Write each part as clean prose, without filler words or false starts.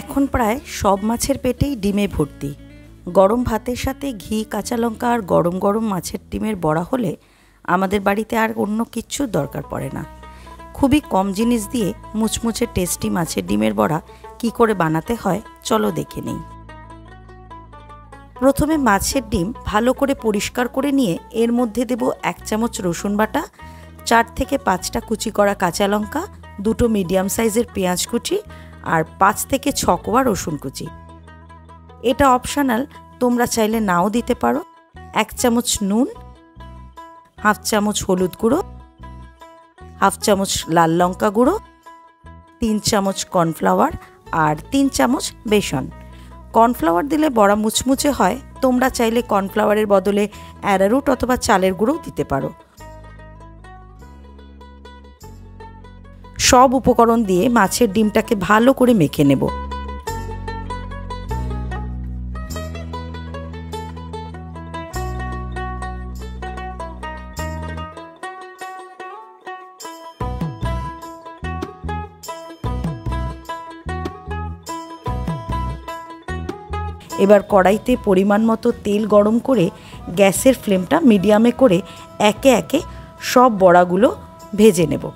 এখন প্রায় সব মাছের পেটেই ডিমে ভর্তি। গরম ভাতের সাথে ঘি, কাঁচা লঙ্কা আর গরম গরম মাছের ডিমের বড়া হলে আমাদের বাড়িতে আর অন্য কিচ্ছুর দরকার পড়ে না। খুবই কম জিনিস দিয়ে মুচমুচে টেস্টি মাছের ডিমের বড়া কি করে বানাতে হয় চলো দেখে নিই। প্রথমে মাছের ডিম ভালো করে পরিষ্কার করে নিয়ে এর মধ্যে দেব 1 চামচ রসুন বাটা, 4 থেকে 5টা কুচি করা কাঁচা লঙ্কা, 2টো মিডিয়াম সাইজের পেঁয়াজ কুচি আর 5 থেকে 6 কোয়া রসুন কুচি। এটা অপশনাল, তোমরা চাইলে নাও দিতে পারো। 1 চামচ নুন, হাফ চামচ হলুদ গুঁড়ো, হাফ চামচ লাল লঙ্কা গুঁড়ো, 3 চামচ কর্নফ্লাওয়ার আর 3 চামচ বেসন। কর্নফ্লাওয়ার দিলে বড়া মুচমুচে হয়, তোমরা চাইলে কর্নফ্লাওয়ারের বদলে অ্যারারুট অথবা চালের গুঁড়োও দিতে পারো। সব উপকরণ দিয়ে মাছের ডিমটাকে ভালো করে মেখে নেব। এবার কড়াইতে পরিমাণ মতো তেল গরম করে গ্যাসের ফ্লেমটা মিডিয়ামে করে একে একে সব বড়াগুলো ভেজে নেব।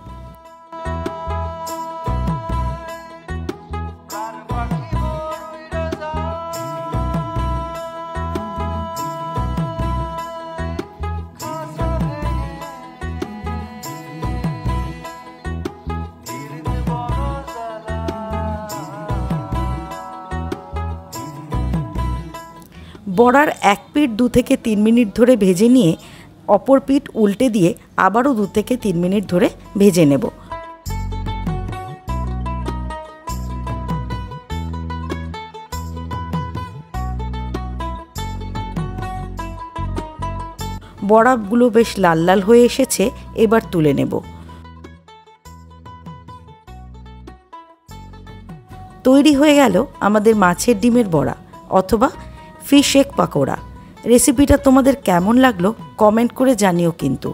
বড়ার এক পিঠ 2 থেকে 3 মিনিট ধরে ভেজে নিয়ে অপর পিঠ উল্টে দিয়ে আবারও 2 থেকে 3 মিনিট ধরে ভেজে নেব। বড়াগুলো বেশ লাল লাল হয়ে এসেছে, এবার তুলে নেব। তৈরি হয়ে গেল আমাদের মাছের ডিমের বড়া অথবা ফিশ এগ পাকোড়া। রেসিপিটা তোমাদের কেমন লাগলো কমেন্ট করে জানিও কিন্তু।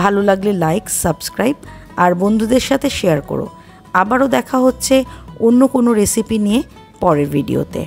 ভালো লাগলে লাইক, সাবস্ক্রাইব আর বন্ধুদের সাথে শেয়ার করো। আবারও দেখা হচ্ছে অন্য কোনো রেসিপি নিয়ে পরের ভিডিওতে।